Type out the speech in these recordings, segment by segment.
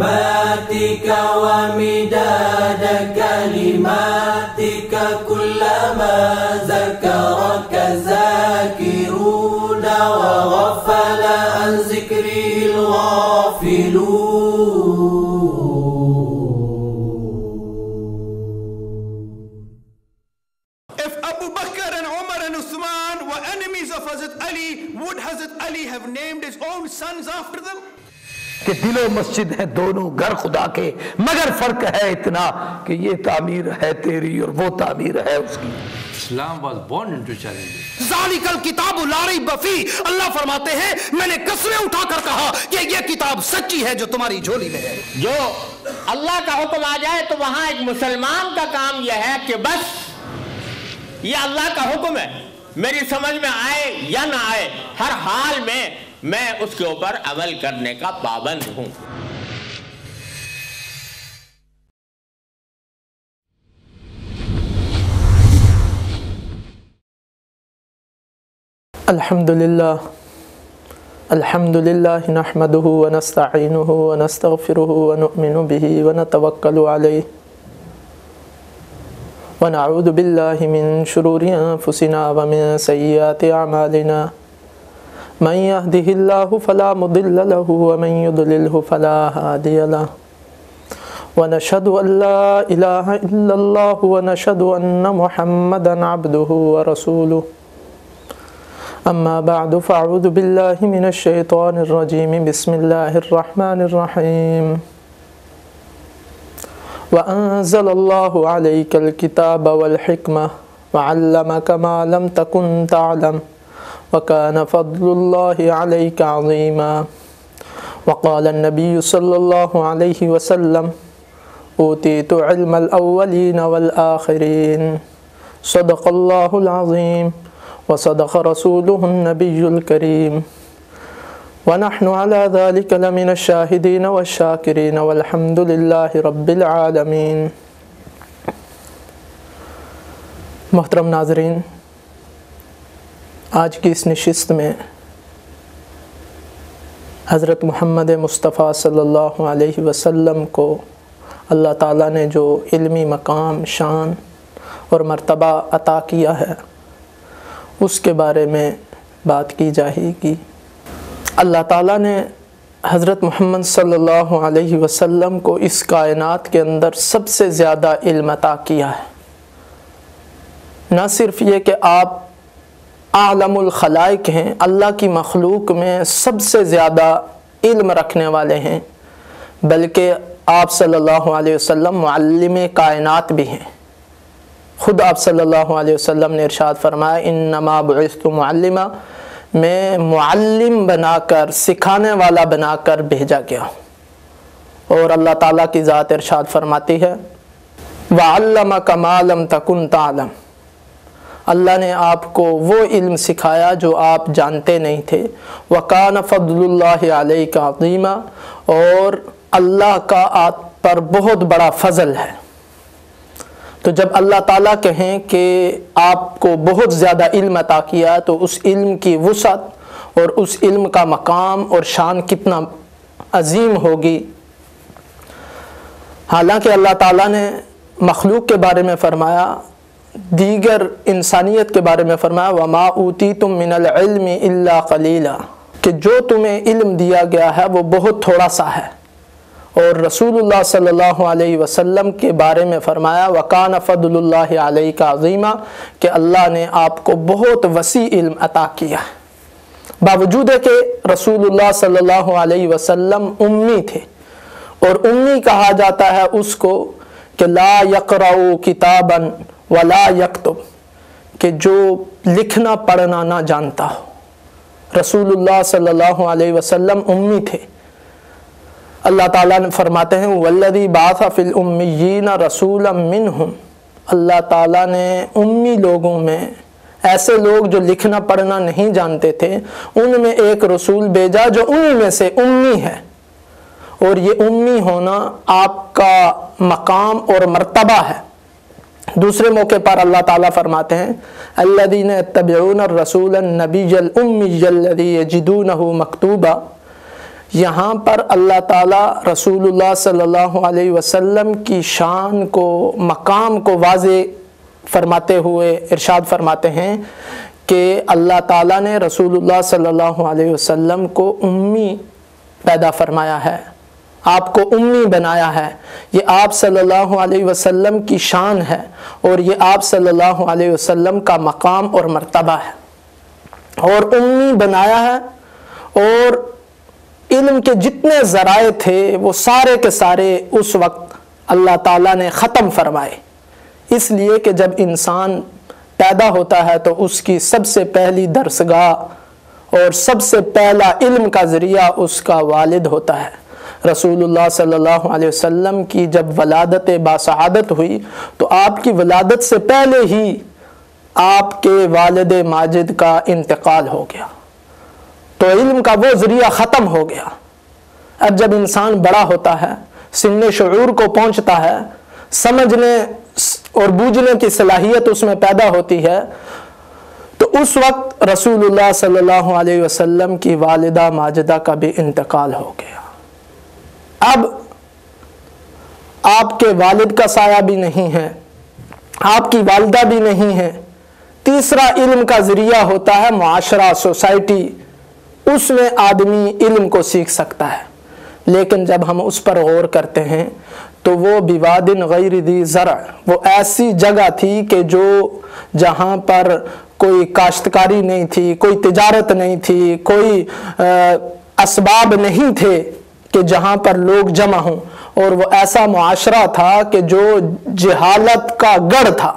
ماتك ومداد كلماتك كلما ذكرك ذاكرون وغفل عن ذكره الغافلون. If Abu Bakr and Umar and Uthman were enemies of Hazrat Ali, would Hazrat Ali have named his own sons after them? کہ دل و مسجد ہیں دونوں گھر خدا کے، مگر فرق ہے اتنا کہ یہ تعمیر ہے تیری اور وہ تعمیر ہے اس کی. Islam was born into challenges. ذالک الکتاب لا ریب فیہ، اللہ فرماتے ہیں میں نے قسمیں اٹھا کر کہا کہ یہ کتاب سچی ہے جو تمہاری جھولی میں ہے. جو اللہ کا حکم آ جائے تو وہاں ایک مسلمان کا کام یہ ہے کہ بس یہ اللہ کا حکم ہے، میری سمجھ میں آئے یا نہ آئے، ہر حال میں میں اس کے اوپر عمل کرنے کا پابند ہوں. الحمدللہ نحمده ونستعینه ونستغفره ونؤمن به ونتوکل علیہ ونعوذ باللہ من شرور انفسنا ومن سیئات اعمالنا من يهده الله فلا مضل له ومن يضلله فلا هادي له ونشهد أن لا إله إلا الله ونشهد أن محمدا عبده ورسوله. أما بعد فأعوذ بالله من الشيطان الرجيم بسم الله الرحمن الرحيم. وأنزل الله عليك الكتاب والحكمة وعلمك ما لم تكن تعلم وكان فضل الله عليك عظيما. وقال النبي صلى الله عليه وسلم أوتيت علم الأولين والآخرين. صدق الله العظيم وصدق رسوله النبي الكريم ونحن على ذلك لمن الشاهدين والشاكرين والحمد لله رب العالمين. محترم ناظرین، آج کی اس نشست میں حضرت محمد مصطفیٰ صلی اللہ علیہ وسلم کو اللہ تعالیٰ نے جو علمی مقام، شان اور مرتبہ عطا کیا ہے اس کے بارے میں بات کی جائے گی. اللہ تعالیٰ نے حضرت محمد صلی اللہ علیہ وسلم کو اس کائنات کے اندر سب سے زیادہ علم عطا کیا ہے. نہ صرف یہ کہ آپ اعلم الخلائق ہیں، اللہ کی مخلوق میں سب سے زیادہ علم رکھنے والے ہیں، بلکہ آپ صلی اللہ علیہ وسلم معلم کائنات بھی ہیں. خود آپ صلی اللہ علیہ وسلم نے ارشاد فرمایا انما بعثت معلما، میں معلم بنا کر، سکھانے والا بنا کر بھیجا گیا ہوں. اور اللہ تعالیٰ کی ذات ارشاد فرماتی ہے وَعَلَّمَكَ مَا لَمْ تَكُنْ تَعْلَمْ، اللہ نے آپ کو وہ علم سکھایا جو آپ جانتے نہیں تھے. وَكَانَ فَضْلُ اللَّهِ عَلَيْكَ عَظِيمًا، اور اللہ کا آپ پر بہت بڑا فضل ہے. تو جب اللہ تعالیٰ کہیں کہ آپ کو بہت زیادہ علم عطا کیا تو اس علم کی وسعت اور اس علم کا مقام اور شان کتنا عظیم ہوگی. حالانکہ اللہ تعالیٰ نے مخلوق کے بارے میں فرمایا، دیگر انسانیت کے بارے میں فرمایا وَمَا أُوتِيتُم مِّنَ الْعِلْمِ إِلَّا قَلِيلًا، کہ جو تمہیں علم دیا گیا ہے وہ بہت تھوڑا سا ہے. اور رسول اللہ صلی اللہ علیہ وسلم کے بارے میں فرمایا وَكَانَ فَضْلُ اللَّهِ عَلَيْكَ عَظِيمًا، کہ اللہ نے آپ کو بہت وسیع علم عطا کیا. باوجود ہے کہ رسول اللہ صلی اللہ علیہ وسلم امی تھے، اور امی کہا جاتا ہے اس کو کہ لا يقرأ کتابا ولا یکتب، کہ جو لکھنا پڑھنا نہ جانتا ہو. رسول اللہ صلی اللہ علیہ وسلم امی تھے. اللہ تعالیٰ نے فرماتے ہیں والذی بعث فی الامیین رسولا منہم، اللہ تعالیٰ نے امی لوگوں میں، ایسے لوگ جو لکھنا پڑھنا نہیں جانتے تھے، ان میں ایک رسول بھیجا جو انہی میں سے امی ہے. اور یہ امی ہونا آپ کا مقام اور مرتبہ ہے. دوسرے موقع پر اللہ تعالیٰ فرماتے ہیں الذین یتبعون الرسول النبی الامی الذی یجدونہ مکتوبا، یہاں پر اللہ تعالیٰ رسول اللہ صلی اللہ علیہ وسلم کی شان کو، مقام کو واضح فرماتے ہوئے ارشاد فرماتے ہیں کہ اللہ تعالیٰ نے رسول اللہ صلی اللہ علیہ وسلم کو امی پیدا فرمایا ہے، آپ کو امی بنایا ہے۔ یہ آپ صلی اللہ علیہ وسلم کی شان ہے اور یہ آپ صلی اللہ علیہ وسلم کا مقام اور مرتبہ ہے، اور امی بنایا ہے، اور علم کے جتنے ذرائع تھے وہ سارے کے سارے اس وقت اللہ تعالیٰ نے ختم فرمائے، اس لیے کہ جب انسان پیدا ہوتا ہے تو اس کی سب سے پہلی درسگاہ اور سب سے پہلا علم کا ذریعہ اس کا والد ہوتا ہے۔ رسول اللہ صلی اللہ علیہ وسلم کی جب ولادت باسعادت ہوئی تو آپ کی ولادت سے پہلے ہی آپ کے والد ماجد کا انتقال ہو گیا، تو علم کا وہ ذریعہ ختم ہو گیا۔ اب جب انسان بڑا ہوتا ہے، سن شعور کو پہنچتا ہے، سمجھنے اور بوجھنے کی صلاحیت اس میں پیدا ہوتی ہے، تو اس وقت رسول اللہ صلی اللہ علیہ وسلم کی والدہ ماجدہ کا بھی انتقال ہو گیا۔ اب آپ کے والد کا سایہ بھی نہیں ہے، آپ کی والدہ بھی نہیں ہے۔ تیسرا علم کا ذریعہ ہوتا ہے معاشرہ، سوسائٹی، اس میں آدمی علم کو سیکھ سکتا ہے، لیکن جب ہم اس پر غور کرتے ہیں تو وہ بوادن غیر ذی زرع، وہ ایسی جگہ تھی کہ جو جہاں پر کوئی کاشتکاری نہیں تھی، کوئی تجارت نہیں تھی، کوئی اسباب نہیں تھے کہ جہاں پر لوگ جمع ہوں، اور وہ ایسا معاشرہ تھا کہ جو جہالت کا گڑھ تھا،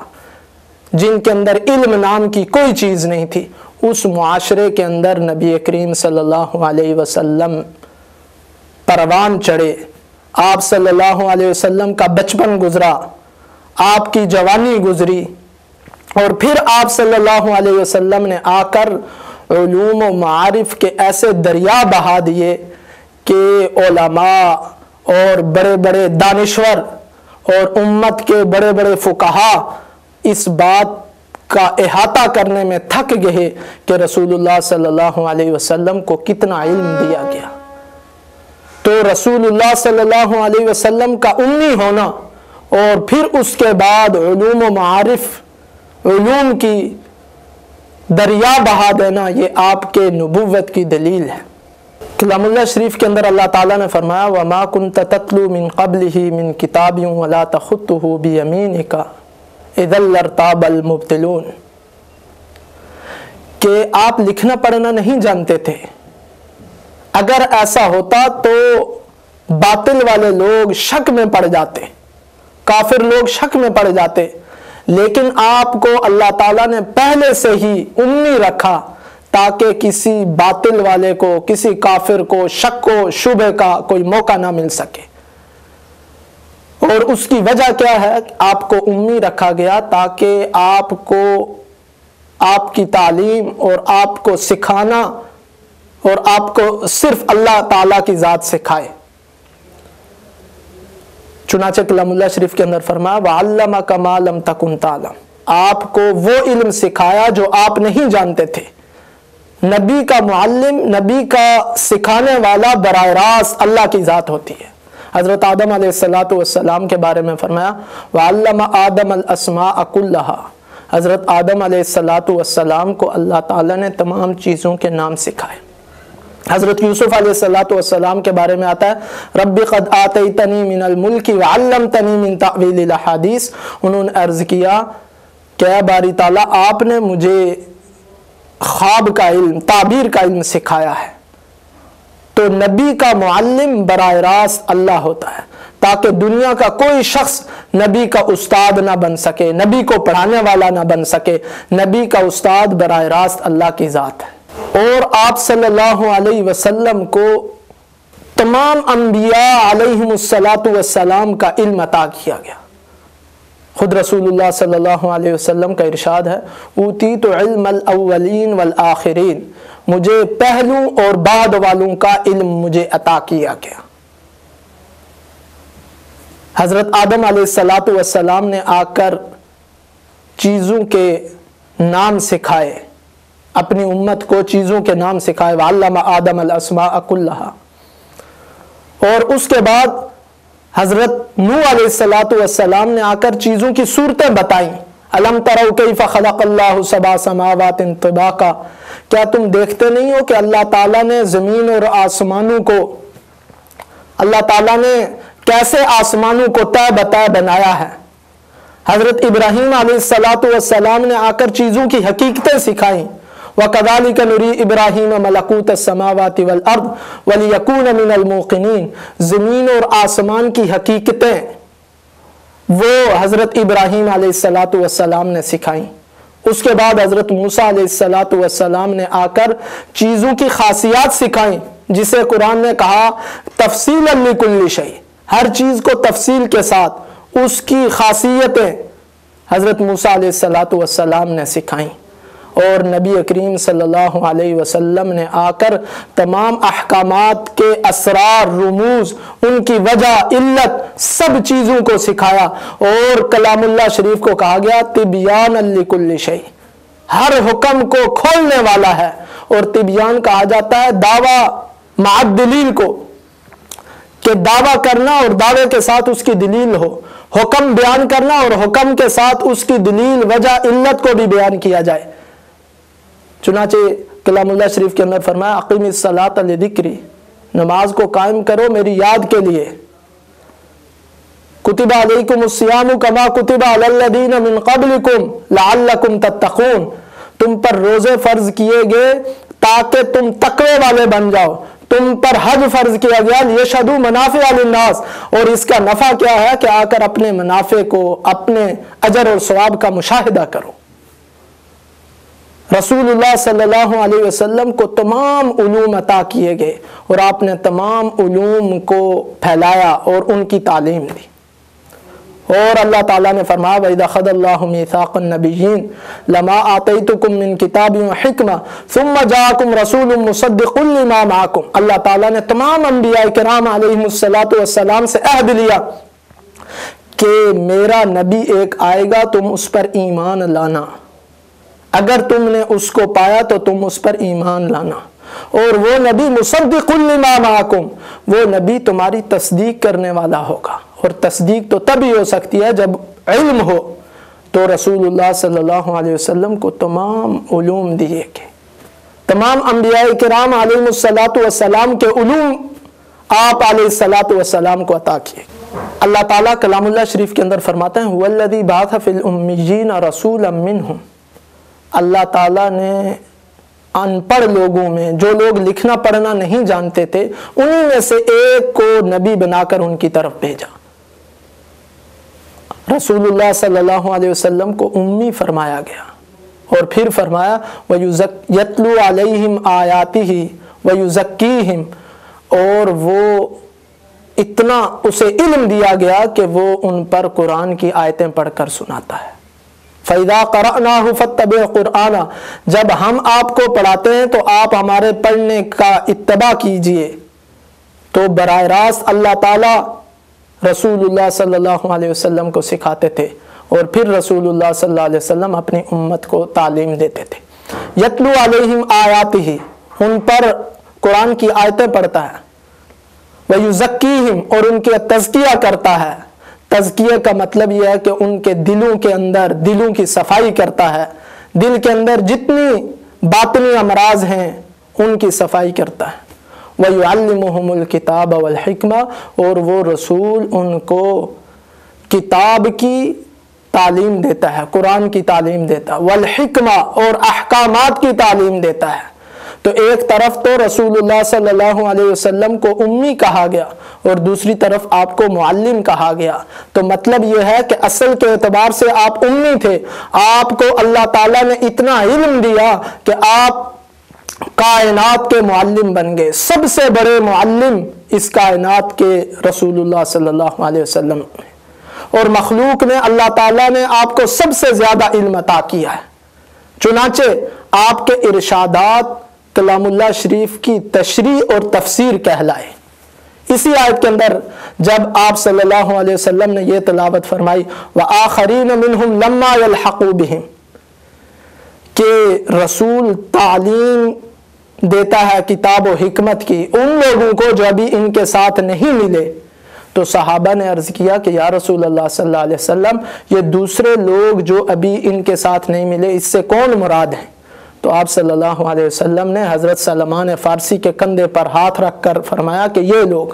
جن کے اندر علم نام کی کوئی چیز نہیں تھی۔ اس معاشرے کے اندر نبی کریم صلی اللہ علیہ وسلم پروان چڑھے، آپ صلی اللہ علیہ وسلم کا بچپن گزرا، آپ کی جوانی گزری، اور پھر آپ صلی اللہ علیہ وسلم نے آ کر علوم و معارف کے ایسے دریا بہا دیے کہ علماء اور بڑے بڑے دانشور اور امت کے بڑے بڑے فقہا اس بات کا احاطہ کرنے میں تھک گئے کہ رسول اللہ صلی اللہ علیہ وسلم کو کتنا علم دیا گیا۔ تو رسول اللہ صلی اللہ علیہ وسلم کا امی ہونا اور پھر اس کے بعد علوم و معارف، علوم کی دریا بہا دینا، یہ آپ کے نبوت کی دلیل ہے۔ کلام اللہ شریف کے اندر اللہ تعالیٰ نے فرمایا وَمَا كُنْتَ تَتْلُو مِن قَبْلِهِ مِن كِتَابٍ وَلَا تَخُطُّهُ بِيَمِينِكَ إِذًا لَارْتَابَ الْمُبْطِلُونَ، کہ آپ لکھنا پڑھنا نہیں جانتے تھے۔ اگر ایسا ہوتا تو باطل والے لوگ شک میں پڑ جاتے، کافر لوگ شک میں پڑ جاتے، لیکن آپ کو اللہ تعالیٰ نے پہلے سے ہی امی رکھا تاکہ کسی باطل والے کو، کسی کافر کو شک و شبہ کا کوئی موقع نہ مل سکے۔ اور اس کی وجہ کیا ہے؟ آپ کو امی رکھا گیا تاکہ آپ کو آپ کی تعلیم اور آپ کو سکھانا اور آپ کو صرف اللہ تعالیٰ کی ذات سکھائے۔ چنانچہ کلام اللہ شریف کے اندر فرمایا وَعَلَّمَكَ مَا لَمْ تَكُنْ تَعْلَمْ، آپ کو وہ علم سکھایا جو آپ نہیں جانتے تھے۔ نبی کا معلم، نبی کا سکھانے والا براہ راست اللہ کی ذات ہوتی ہے۔ حضرت آدم علیہ السلام کے بارے میں فرمایا وَعَلَّمَ آدَمَ الْأَسْمَاءَ كُلَّهَا، حضرت آدم علیہ السلام کو اللہ تعالیٰ نے تمام چیزوں کے نام سکھائے۔ حضرت یوسف علیہ السلام کے بارے میں آتا ہے رب قد آتیتنی من الملک وعلمتنی من تعویل الاحادیث، انہوں نے عرض کیا کہ اے باری تعالیٰ آپ نے مجھے خواب کا علم، تعبیر کا علم سکھایا ہے۔ تو نبی کا معلم براہ راست اللہ ہوتا ہے تاکہ دنیا کا کوئی شخص نبی کا استاد نہ بن سکے، نبی کو پڑھانے والا نہ بن سکے۔ نبی کا استاد براہ راست اللہ کی ذات ہے۔ اور آپ صلی اللہ علیہ وسلم کو تمام انبیاء علیہم السلام کا علم عطا کیا گیا۔ خود رسول اللہ صلی اللہ علیہ وسلم کا ارشاد ہے اوتیت علم الاولین والآخرین، مجھے پہلوں اور بعد والوں کا علم مجھے عطا کیا گیا۔ حضرت آدم علیہ السلام نے آ کر چیزوں کے نام سکھائے، اپنی امت کو چیزوں کے نام سکھائے وَعَلَّمَ آدَمَ الْأَسْمَاءَ كُلَّهَا۔ اور اس کے بعد حضرت نوح علیہ السلام نے آ کر چیزوں کی صورتیں بتائیں. الم تروا کیف خلق اللہ سبع سماوات طباقا، کیا تم دیکھتے نہیں ہو کہ اللہ تعالیٰ نے زمین اور آسمانوں کو، اللہ تعالیٰ نے کیسے آسمانوں کو طے بطے بنایا ہے. حضرت ابراہیم علیہ السلام نے آ کر چیزوں کی حقیقتیں سکھائیں. وَكَذَلِكَ نُرِي إِبْرَاهِيمَ مَلَكُوتَ السَّمَاوَاتِ وَالْأَرْضِ وَلِيَكُونَ مِنَ الْمُوقِنِينَ، زمین اور آسمان کی حقیقتیں وہ حضرت ابراہیم علیہ السلام نے سکھائیں. اس کے بعد حضرت موسیٰ علیہ السلام نے آ کر چیزوں کی خاصیات سکھائیں، جسے قرآن نے کہا تفصیلاً لِكُلِّ شَيْءٍ، ہر چیز کو تفصیل کے ساتھ اس کی خاصیتیں حضرت موسیٰ علیہ السلام نے سکھائیں. اور نبی کریم صلی اللہ علیہ وسلم نے آ کر تمام احکامات کے اسرار، رموز، ان کی وجہ، علت، سب چیزوں کو سکھایا. اور کلام اللہ شریف کو کہا گیا تبیان لکل شیء، ہر حکم کو کھولنے والا ہے. اور تبیان کہا جاتا ہے دعویٰ مع الدلیل کو، کہ دعویٰ کرنا اور دعوے کے ساتھ اس کی دلیل ہو، حکم بیان کرنا اور حکم کے ساتھ اس کی دلیل، وجہ، علت کو بھی بیان کیا جائے. چنانچہ کلام اللہ شریف کے اندر فرمایا اقیم الصلاۃ لذکری، نماز کو قائم کرو میری یاد کے لیے. کتب علیکم الصیام کما کتب علی الذین من قبلکم لعلکم تتقون، تم پر روزے فرض کیے گئے تاکہ تم تقوی والے بن جاؤ. تم پر حج فرض کیا گیا لیشہدوا منافع للناس، اور اس کا نفع کیا ہے کہ آ کر اپنے منافع کو، اپنے اجر اور ثواب کا مشاہدہ کرو. رسول اللہ صلی اللہ علیہ وسلم کو تمام علوم عطا کیے گئے اور آپ نے تمام علوم کو پھیلایا اور ان کی تعلیم دی. اور اللہ تعالیٰ نے فرمایا وَإِذَا أَخَذَ اللَّهُ مِيثَاقَ النَّبِيِّينَ لَمَا آتَيْتُكُم مِّن كِتَابٍ وَحِكْمَةٍ ثُمَّ جَاءَكُمْ رَسُولٌ مُصَدِّقٌ لِّمَا مَعَكُمْ، اللہ تعالیٰ نے تمام انبیاء کرام علیہم السلام سے عہد لیا کہ میرا نبی ایک آئے گا، تم اس پر ایمان لانا، اگر تم نے اس کو پایا تو تم اس پر ایمان لانا. اور وہ نبی مصدق لما معکم، وہ نبی تمہاری تصدیق کرنے والا ہوگا. اور تصدیق تو تبھی ہو سکتی ہے جب علم ہو. تو رسول اللہ صلی اللہ علیہ وسلم کو تمام علوم دیے گئے، تمام انبیاء کرام علیہم السلام کے علوم آپ علیہ السلام کو عطا کیے. اللہ تعالیٰ کلام اللہ شریف کے اندر فرماتے ہیں هو الذی بعث فی الامیین رسولا منہم، اللہ تعالیٰ نے ان پڑھ لوگوں میں، جو لوگ لکھنا پڑھنا نہیں جانتے تھے، انہی میں سے ایک کو نبی بنا کر ان کی طرف بھیجا. رسول اللہ صلی اللہ علیہ وسلم کو امی فرمایا گیا. اور پھر فرمایا وَيَتْلُو عَلَيْهِمْ آيَاتِهِ وَيُزَكِّيهِمْ، اور وہ اتنا اسے علم دیا گیا کہ وہ ان پر قرآن کی آیتیں پڑھ کر سناتا ہے. فَإِذَا قَرَأْنَاهُ فَاتَّبِعْ قُرْآنَ، جب ہم آپ کو پڑھاتے ہیں تو آپ ہمارے پڑھنے کا اتباع کیجئے. تو براہ راست اللہ تعالیٰ رسول اللہ صلی اللہ علیہ وسلم کو سکھاتے تھے اور پھر رسول اللہ صلی اللہ علیہ وسلم اپنی امت کو تعلیم دیتے تھے. یتلو علیہم آیاتہ، ان پر قرآن کی آیتیں پڑھتا ہے. ویزکیہم، اور ان کے تزکیہ کرتا ہے. تزکیہ کا مطلب یہ ہے کہ ان کے دلوں کے اندر، دلوں کی صفائی کرتا ہے. دل کے اندر جتنی باطنی امراض ہیں ان کی صفائی کرتا ہے. وَيُعَلِّمُهُمُ الْكِتَابَ وَالْحِكْمَةَ، اور وہ رسول ان کو کتاب کی تعلیم دیتا ہے، قرآن کی تعلیم دیتا ہے، والحکمہ، اور احکامات کی تعلیم دیتا ہے. تو ایک طرف تو رسول اللہ صلی اللہ علیہ وسلم کو امی کہا گیا اور دوسری طرف آپ کو معلم کہا گیا. تو مطلب یہ ہے کہ اصل کے اعتبار سے آپ امی تھے، آپ کو اللہ تعالیٰ نے اتنا علم دیا کہ آپ کائنات کے معلم بن گئے. سب سے بڑے معلم اس کائنات کے رسول اللہ صلی اللہ علیہ وسلم، اور مخلوق نے اللہ تعالیٰ نے آپ کو سب سے زیادہ علم عطا کیا ہے. چنانچہ آپ کے ارشادات کلام اللہ شریف کی تشریح اور تفسیر کہلائے. اسی آیت کے اندر جب آپ صلی اللہ علیہ وسلم نے یہ تلاوت فرمائی وَآخَرِينَ مِنْهُمْ لَمَّا يَلْحَقُوا بِهِمْ، کہ رسول تعلیم دیتا ہے کتاب و حکمت کی ان لوگوں کو جو ابھی ان کے ساتھ نہیں ملے۔ تو صحابہ نے عرض کیا کہ یا رسول اللہ صلی اللہ علیہ وسلم یہ دوسرے لوگ جو ابھی ان کے ساتھ نہیں ملے اس سے کون مراد ہیں؟ تو آپ صلی اللہ علیہ وسلم نے حضرت سلمان فارسی کے کندھے پر ہاتھ رکھ کر فرمایا کہ یہ لوگ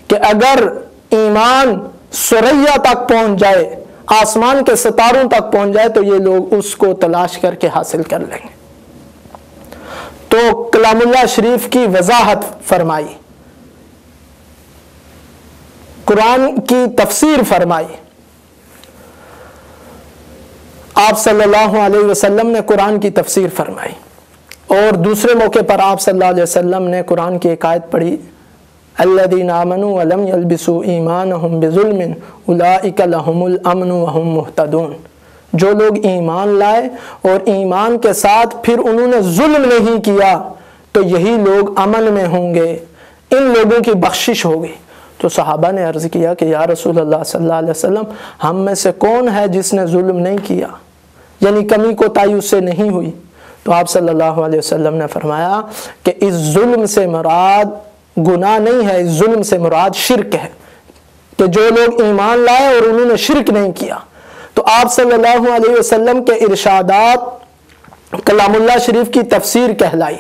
کہ اگر ایمان ثریا تک پہنچ جائے، آسمان کے ستاروں تک پہنچ جائے تو یہ لوگ اس کو تلاش کر کے حاصل کر لیں گے۔ تو کلام اللہ شریف کی وضاحت فرمائی، قرآن کی تفسیر فرمائی۔ آپ صلی اللہ علیہ وسلم نے قرآن کی تفسیر فرمائی، اور دوسرے موقع پر آپ صلی اللہ علیہ وسلم نے قرآن کی ایک آیت پڑھی، الذین آمنوا ولم یلبسوا ایمانہم بظلم اولئک لہم الامن وہم مہتدون۔ جو لوگ ایمان لائے اور ایمان کے ساتھ پھر انہوں نے ظلم نہیں کیا تو یہی لوگ امن میں ہوں گے، ان لوگوں کی بخشش ہوگی۔ تو صحابہ نے عرض کیا کہ یا رسول اللہ صلی اللہ علیہ وسلم ہم میں سے کون ہے جس نے ظلم نہیں کیا، یعنی کمی کوتاہی اس سے نہیں ہوئی؟ تو آپ صلی اللہ علیہ وسلم نے فرمایا کہ اس ظلم سے مراد گناہ نہیں ہے، اس ظلم سے مراد شرک ہے، کہ جو لوگ ایمان لائے اور انہوں نے شرک نہیں کیا۔ تو آپ صلی اللہ علیہ وسلم کے ارشادات کلام اللہ شریف کی تفسیر کہلائی،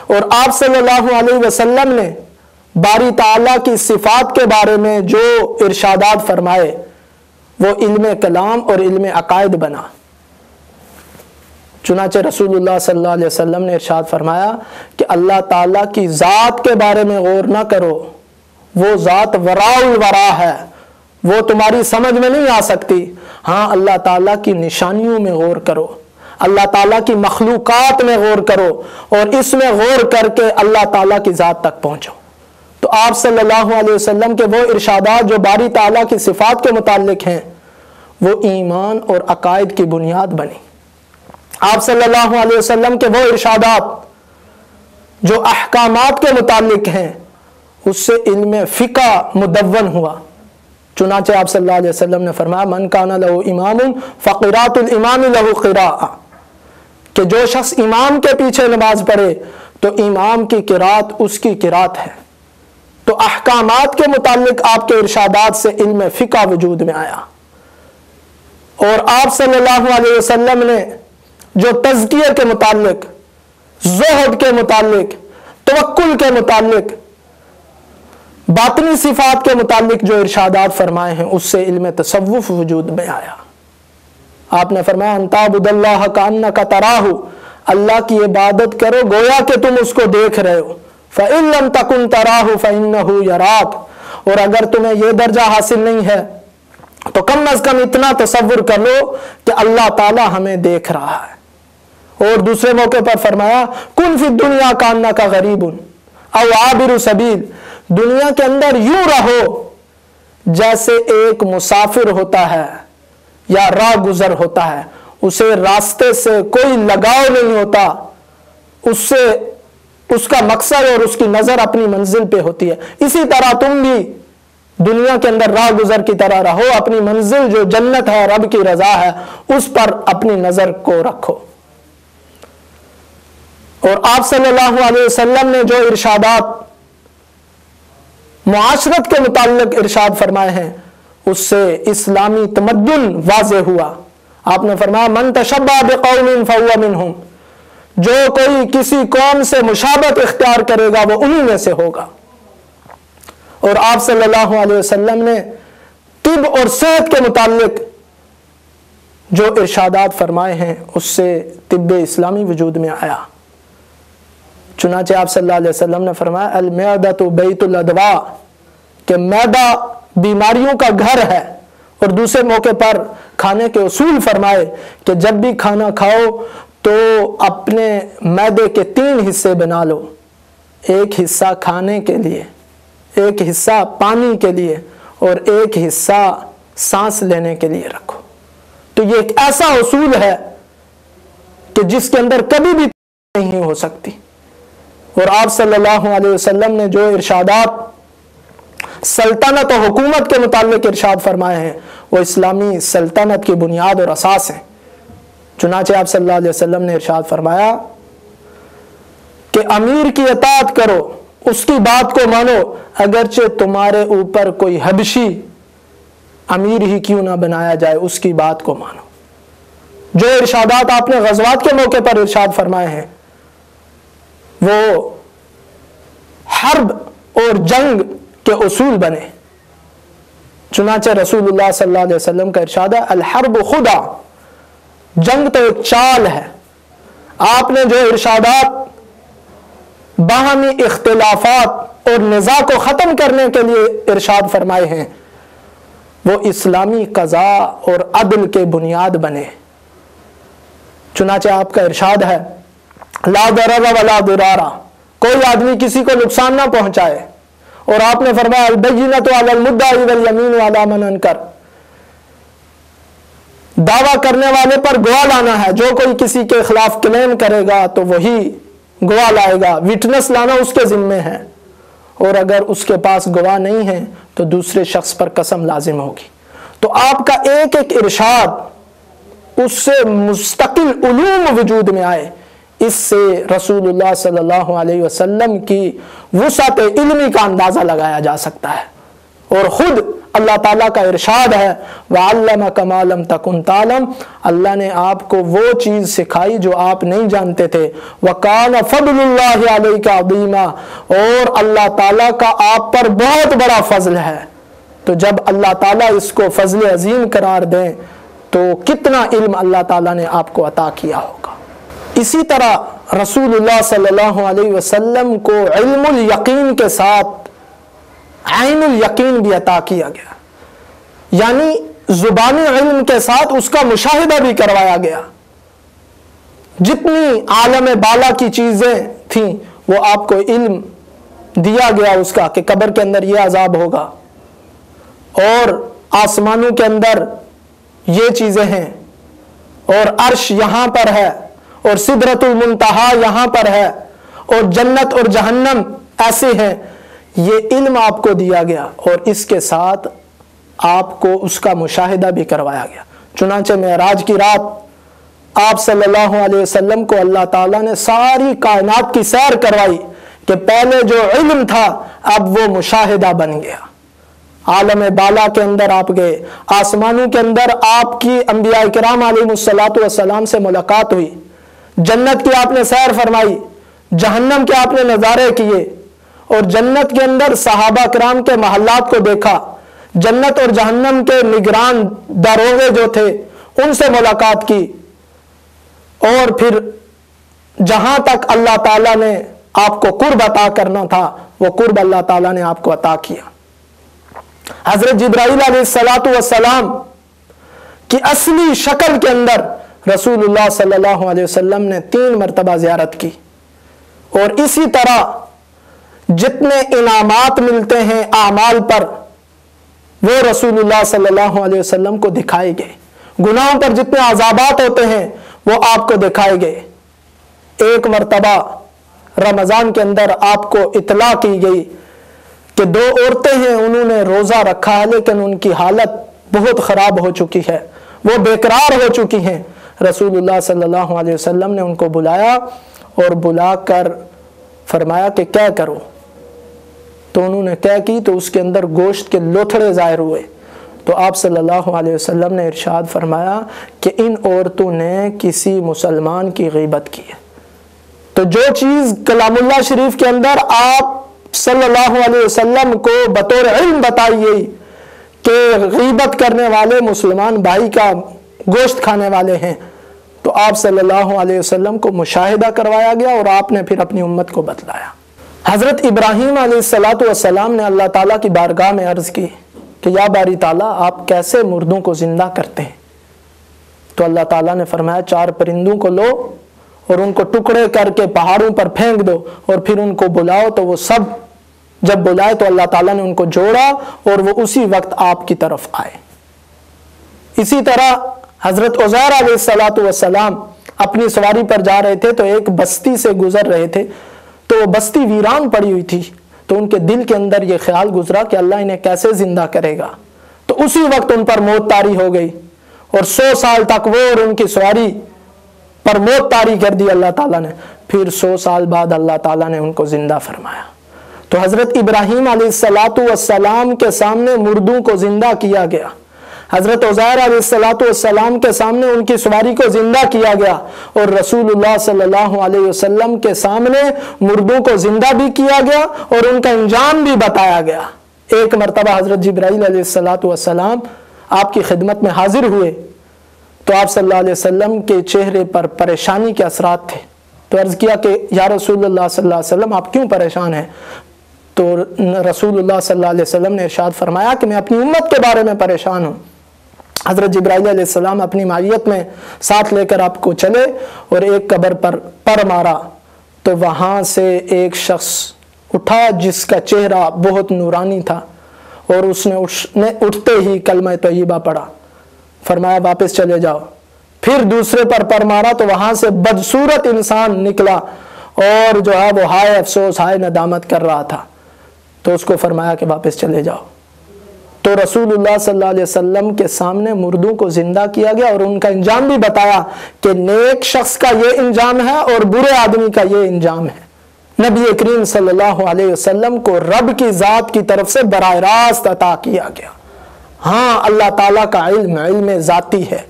اور آپ صلی اللہ علیہ وسلم نے باری تعالیٰ کی صفات کے بارے میں جو ارشادات فرمائے وہ علم کلام اور علم عقائد بنا۔ چنانچہ رسول اللہ صلی اللہ علیہ وسلم نے ارشاد فرمایا کہ اللہ تعالیٰ کی ذات کے بارے میں غور نہ کرو، وہ ذات وراء الورا ہے، وہ تمہاری سمجھ میں نہیں آ سکتی، ہاں اللہ تعالیٰ کی نشانیوں میں غور کرو، اللہ تعالیٰ کی مخلوقات میں غور کرو، اور اس میں غور کر کے اللہ تعالیٰ کی ذات تک پہنچو۔ تو آپ صلی اللہ علیہ وسلم کے وہ ارشادات جو باری تعالیٰ کی صفات کے متعلق ہیں وہ ایمان اور عقائد کی بنیاد بنی۔ آپ صلی اللہ علیہ وسلم کے وہ ارشادات جو احکامات کے متعلق ہیں اس سے علم فقہ مدون ہوا۔ چنانچہ آپ صلی اللہ علیہ وسلم نے فرمایا من کان لہ امام فقراۃ الامام لہ قراءۃ، کہ جو شخص امام کے پیچھے نماز پڑھے تو امام کی قرات اس کی قرات ہے۔ تو احکامات کے متعلق آپ کے ارشادات سے علم فقہ وجود میں آیا، اور آپ صلی اللہ علیہ وسلم نے جو تزکیہ کے متعلق، زہد کے متعلق، توکل کے متعلق، باطنی صفات کے متعلق جو ارشادات فرمائے ہیں اس سے علم تصوف وجود میں آیا۔ آپ نے فرمایا ان تعبد اللہ کأنک تراہ، اللہ کی عبادت کرو گویا کہ تم اس کو دیکھ رہے ہو، فإن لم تکن تراہ فإنہ یراک، اور اگر تمہیں یہ درجہ حاصل نہیں ہے تو کم از کم اتنا تصور کر لو کہ اللہ تعالی ہمیں دیکھ رہا ہے۔ اور دوسرے موقع پر فرمایا کن فی الدنیا کأنک غریب او عابر سبیل، دنیا کے اندر یوں رہو جیسے ایک مسافر ہوتا ہے یا راہ گزر ہوتا ہے، اسے راستے سے کوئی لگاؤ نہیں ہوتا، اس کا مقصد اور اس کی نظر اپنی منزل پہ ہوتی ہے۔ اسی طرح تم بھی دنیا کے اندر راہ گزر کی طرح رہو، اپنی منزل جو جنت ہے، رب کی رضا ہے، اس پر اپنی نظر کو رکھو۔ اور آپ صلی اللہ علیہ وسلم نے جو ارشادات معاشرت کے متعلق ارشاد فرمائے ہیں اس سے اسلامی تمدن واضح ہوا۔ آپ نے فرمایا من تشبہ بقوم فہو منہم، جو کوئی کسی قوم سے مشابہت اختیار کرے گا وہ انہی میں سے ہوگا۔ اور آپ صلی اللہ علیہ وسلم نے طب اور صحت کے متعلق جو ارشادات فرمائے ہیں اس سے طب اسلامی وجود میں آیا۔ چنانچہ آپ صلی اللہ علیہ وسلم نے فرمایا المعدۃ بیت الادواء، کہ معدہ بیماریوں کا گھر ہے۔ اور دوسرے موقع پر کھانے کے اصول فرمائے کہ جب بھی کھانا کھاؤ تو اپنے معدے کے 3 حصے بنا لو، ایک حصہ کھانے کے لیے، ایک حصہ پانی کے لیے، اور ایک حصہ سانس لینے کے لیے رکھو۔ تو یہ ایک ایسا اصول ہے کہ جس کے اندر کبھی بھی نہیں ہو سکتی۔ اور آپ صلی اللہ علیہ وسلم نے جو ارشادات سلطنت و حکومت کے متعلق ارشاد فرمائے ہیں وہ اسلامی سلطنت کی بنیاد اور اساس ہیں۔ چنانچہ آپ صلی اللہ علیہ وسلم نے ارشاد فرمایا کہ امیر کی اطاعت کرو، اس کی بات کو مانو، اگرچہ تمہارے اوپر کوئی حبشی امیر ہی کیوں نہ بنایا جائے، اس کی بات کو مانو۔ جو ارشادات آپ نے غزوات کے موقع پر ارشاد فرمائے ہیں وہ حرب اور جنگ کے اصول بنے۔ چنانچہ رسول اللہ صلی اللہ علیہ وسلم کا ارشاد ہے الحرب خدا، جنگ تو ایک چال ہے۔ آپ نے جو ارشادات باہمی اختلافات اور نزاع کو ختم کرنے کے لیے ارشاد فرمائے ہیں وہ اسلامی قضاء اور عدل کے بنیاد بنے۔ چنانچہ آپ کا ارشاد ہے لا ضرر ولا ضرار، کوئی آدمی کسی کو نقصان نہ پہنچائے، اور آپ نے فرمایا البینۃ علی المدعی والیمین علی من انکر، دعویٰ کرنے والے پر گواہ لانا ہے، جو کوئی کسی کے خلاف کلیم کرے گا تو وہی گواہ لائے گا، وٹنس لانا اس کے ذمے ہے، اور اگر اس کے پاس گواہ نہیں ہے تو دوسرے شخص پر قسم لازم ہوگی۔ تو آپ کا ایک ایک ارشاد اس سے مستقل علوم وجود میں آئے، اس سے رسول اللہ صلی اللہ علیہ وسلم کی وسعت علمی کا اندازہ لگایا جا سکتا ہے۔ اور خود اللہ تعالیٰ کا ارشاد ہے وَعَلَّمَكَ مَا لَمْ تَكُنْ تَعْلَمْ، اللہ نے آپ کو وہ چیز سکھائی جو آپ نہیں جانتے تھے۔ وَكَانَ فَضْلُ اللَّهِ عَلَيْكَ عَظِيمًا، اور اللہ تعالیٰ کا آپ پر بہت بڑا فضل ہے۔ تو جب اللہ تعالیٰ اس کو فضل عظیم قرار دیں تو کتنا علم اللہ تعالیٰ نے آپ کو عطا کیا ہوگا۔ اسی طرح رسول اللہ صلی اللہ علیہ وسلم کو علم الیقین کے ساتھ عین الیقین بھی عطا کیا گیا، یعنی زبانی علم کے ساتھ اس کا مشاہدہ بھی کروایا گیا۔ جتنی عالم بالا کی چیزیں تھیں وہ آپ کو علم دیا گیا اس کا کہ قبر کے اندر یہ عذاب ہوگا، اور آسمانوں کے اندر یہ چیزیں ہیں، اور عرش یہاں پر ہے، اور سدرۃ المنتہا یہاں پر ہے، اور جنت اور جہنم ایسے ہیں۔ یہ علم آپ کو دیا گیا، اور اس کے ساتھ آپ کو اس کا مشاہدہ بھی کروایا گیا۔ چنانچہ معراج کی رات آپ صلی اللہ علیہ وسلم کو اللہ تعالیٰ نے ساری کائنات کی سیر کروائی کہ پہلے جو علم تھا اب وہ مشاہدہ بن گیا۔ عالم بالا کے اندر آپ گئے، آسمانوں کے اندر آپ کی انبیاء کرام علیہ السلام سے ملاقات ہوئی، جنت کی آپ نے سیر فرمائی، جہنم کے آپ نے نظارے کیے، اور جنت کے اندر صحابہ کرام کے محلات کو دیکھا، جنت اور جہنم کے نگران داروغے جو تھے ان سے ملاقات کی، اور پھر جہاں تک اللہ تعالیٰ نے آپ کو قرب عطا کرنا تھا وہ قرب اللہ تعالیٰ نے آپ کو عطا کیا۔ حضرت جبرائیل علیہ السلام کی اصلی شکل کے اندر رسول اللہ صلی اللہ علیہ وسلم نے 3 مرتبہ زیارت کی، اور اسی طرح جتنے انعامات ملتے ہیں اعمال پر وہ رسول اللہ صلی اللہ علیہ وسلم کو دکھائے گئے، گناہوں پر جتنے عذابات ہوتے ہیں وہ آپ کو دکھائے گئے۔ ایک مرتبہ رمضان کے اندر آپ کو اطلاع کی گئی کہ 2 عورتیں ہیں، انہوں نے روزہ رکھا ہے لیکن ان کی حالت بہت خراب ہو چکی ہے، وہ بے قرار ہو چکی ہیں۔ رسول اللہ صلی اللہ علیہ وسلم نے ان کو بلایا، اور بلا کر فرمایا کہ کیا کرو، تو انہوں نے کیا کی تو اس کے اندر گوشت کے لوتھڑے ظاہر ہوئے۔ تو آپ صلی اللہ علیہ وسلم نے ارشاد فرمایا کہ ان عورتوں نے کسی مسلمان کی غیبت کی ہے۔ تو جو چیز کلام اللہ شریف کے اندر آپ صلی اللہ علیہ وسلم کو بطور علم بتائی گئی کہ غیبت کرنے والے مسلمان بھائی کا گوشت کھانے والے ہیں، تو آپ صلی اللہ علیہ وسلم کو مشاہدہ کروایا گیا، اور آپ نے پھر اپنی امت کو بتلایا۔ حضرت ابراہیم علیہ السلام نے اللہ تعالیٰ کی بارگاہ میں عرض کی کہ یا باری تعالیٰ آپ کیسے مردوں کو زندہ کرتے ہیں؟ تو اللہ تعالیٰ نے فرمایا 4 پرندوں کو لو اور ان کو ٹکڑے کر کے پہاڑوں پر پھینک دو، اور پھر ان کو بلاؤ، تو وہ سب جب بلائے تو اللہ تعالیٰ نے ان کو جوڑا اور وہ اسی وقت آپ کی طرف آئے۔ اسی طرح حضرت عزیر علیہ السلام اپنی سواری پر جا رہے تھے تو ایک بستی سے گزر رہے تھے، تو وہ بستی ویران پڑی ہوئی تھی، تو ان کے دل کے اندر یہ خیال گزرا کہ اللہ انہیں کیسے زندہ کرے گا، تو اسی وقت ان پر موت طاری ہو گئی، اور 100 سال تک وہ اور ان کی سواری پر موت طاری کر دی اللہ تعالیٰ نے، پھر 100 سال بعد اللہ تعالیٰ نے ان کو زندہ فرمایا۔ تو حضرت ابراہیم علیہ السلام کے سامنے مردوں کو زندہ کیا گیا، حضرت عزیر علیہ السلام کے سامنے ان کی سواری کو زندہ کیا گیا، اور رسول اللہ صلی اللہ علیہ وسلم کے سامنے مردوں کو زندہ بھی کیا گیا اور ان کا انجام بھی بتایا گیا۔ ایک مرتبہ حضرت جبرائیل علیہ السلام آپ کی خدمت میں حاضر ہوئے تو آپ صلی اللہ علیہ وسلم کے چہرے پر پریشانی کے اثرات تھے، تو عرض کیا کہ یا رسول اللہ صلی اللہ علیہ وسلم آپ کیوں پریشان ہیں؟ تو رسول اللہ صلی اللہ علیہ وسلم نے ارشاد فرمایا کہ میں اپنی امت کے بارے میں پریشان ہوں۔ حضرت جبرائیل علیہ السلام اپنی معیت میں ساتھ لے کر آپ کو چلے اور ایک قبر پر مارا، تو وہاں سے ایک شخص اٹھا جس کا چہرہ بہت نورانی تھا، اور اس نے اٹھتے ہی کلمہ طیبہ پڑھا، فرمایا واپس چلے جاؤ۔ پھر دوسرے پر مارا تو وہاں سے بدصورت انسان نکلا، اور جو ہے وہ ہائے افسوس ہائے ندامت کر رہا تھا، تو اس کو فرمایا کہ واپس چلے جاؤ۔ تو رسول اللہ صلی اللہ علیہ وسلم کے سامنے مردوں کو زندہ کیا گیا اور ان کا انجام بھی بتایا کہ نیک شخص کا یہ انجام ہے اور برے آدمی کا یہ انجام ہے۔ نبی کریم صلی اللہ علیہ وسلم کو رب کی ذات کی طرف سے براہ راست عطا کیا گیا۔ ہاں اللہ تعالیٰ کا علم ذاتی ہے،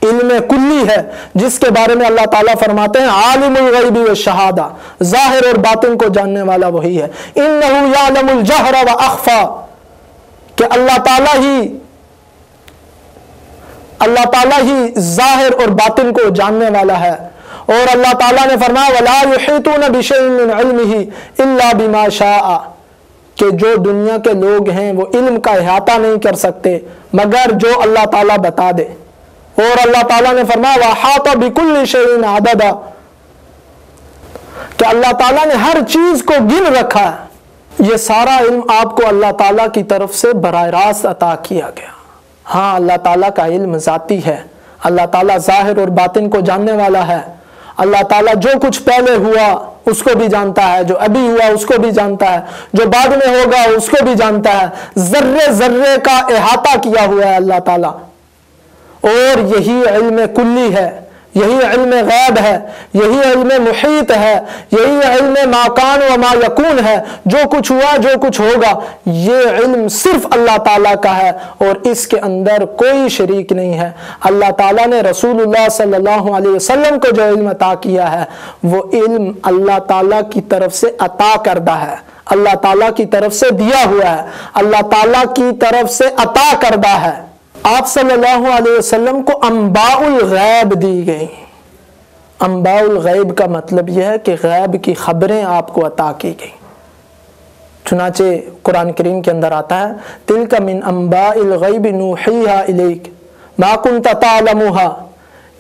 علم کلی ہے، جس کے بارے میں اللہ تعالیٰ فرماتے ہیں عالم الغیب والشہادہ، ظاہر اور باطن کو جاننے والا وہی ہے۔ انہ یعلم الجہر واخفی، کہ اللہ تعالیٰ ہی ظاہر اور باطن کو جاننے والا ہے۔ اور اللہ تعالیٰ نے فرمایا وَلَا يُحِيطُونَ بِشَيْءٍ مِّنْ عِلْمِهِ إِلَّا بِمَا شَاءَ، کہ جو دنیا کے لوگ ہیں وہ علم کا احاطہ نہیں کر سکتے مگر جو اللہ تعالیٰ بتا دے۔ اور اللہ تعالیٰ نے فرمایا وَأَحَاطَ بِكُلِّ شَيْءٍ عَدَدًا، کہ اللہ تعالیٰ نے ہر چیز کو گن رکھا ہے۔ یہ سارا علم آپ کو اللہ تعالیٰ کی طرف سے براہ راست عطا کیا گیا۔ ہاں اللہ تعالیٰ کا علم ذاتی ہے، اللہ تعالیٰ ظاہر اور باطن کو جاننے والا ہے۔ اللہ تعالیٰ جو کچھ پہلے ہوا اس کو بھی جانتا ہے، جو ابھی ہوا اس کو بھی جانتا ہے، جو بعد میں ہوگا اس کو بھی جانتا ہے۔ ذرے ذرے کا احاطہ کیا ہوا ہے اللہ تعالیٰ، اور یہی علم کلی ہے، یہی علم غیب ہے، یہی علم محیط ہے، یہی علم ما کان و ما یکون ہے۔ جو کچھ ہوا جو کچھ ہوگا یہ علم صرف اللہ تعالیٰ کا ہے اور اس کے اندر کوئی شریک نہیں ہے۔ اللہ تعالیٰ نے رسول اللہ صلی اللہ علیہ وسلم کو جو علم عطا کیا ہے وہ علم اللہ تعالیٰ کی طرف سے عطا کردہ ہے، اللہ تعالیٰ کی طرف سے دیا ہوا ہے، اللہ تعالیٰ کی طرف سے عطا کردہ ہے۔ آپ صلی اللہ علیہ وسلم کو انباء الغیب دی گئی۔ انباء الغیب کا مطلب یہ ہے کہ غیب کی خبریں آپ کو عطا کی گئی۔ چنانچہ قرآن کریم کے اندر آتا ہے تلک من انباء الغیب نوحیہا الیک ما کنت تعلمہا،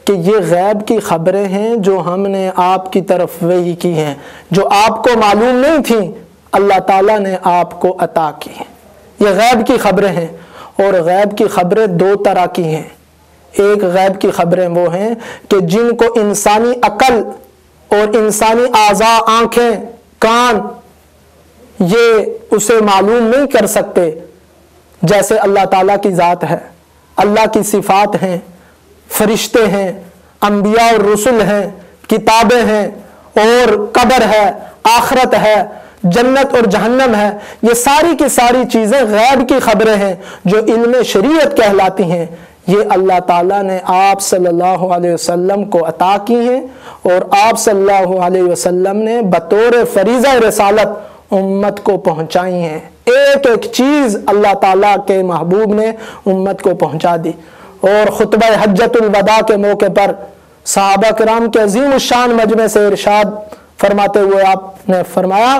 کہ یہ غیب کی خبریں ہیں جو ہم نے آپ کی طرف وحی کی ہیں، جو آپ کو معلوم نہیں تھیں، اللہ تعالیٰ نے آپ کو عطا کی ہیں۔ یہ غیب کی خبریں ہیں، اور غیب کی خبریں دو طرح کی ہیں۔ ایک غیب کی خبریں وہ ہیں کہ جن کو انسانی عقل اور انسانی اعضاء، آنکھیں، کان، یہ اسے معلوم نہیں کر سکتے، جیسے اللہ تعالیٰ کی ذات ہے، اللہ کی صفات ہیں، فرشتے ہیں، انبیاء اور رسل ہیں، کتابیں ہیں، اور قبر ہے، آخرت ہے، جنت اور جہنم ہے۔ یہ ساری کی ساری چیزیں غیب کی خبریں ہیں جو علم شریعت کہلاتی ہیں۔ یہ اللہ تعالیٰ نے آپ صلی اللہ علیہ وسلم کو عطا کی ہیں، اور آپ صلی اللہ علیہ وسلم نے بطور فریضہ رسالت امت کو پہنچائی ہیں۔ ایک ایک چیز اللہ تعالیٰ کے محبوب نے امت کو پہنچا دی۔ اور خطبہ حجۃ الوداع کے موقع پر صحابہ کرام کے عظیم الشان مجمع سے ارشاد فرماتے ہوئے آپ نے فرمایا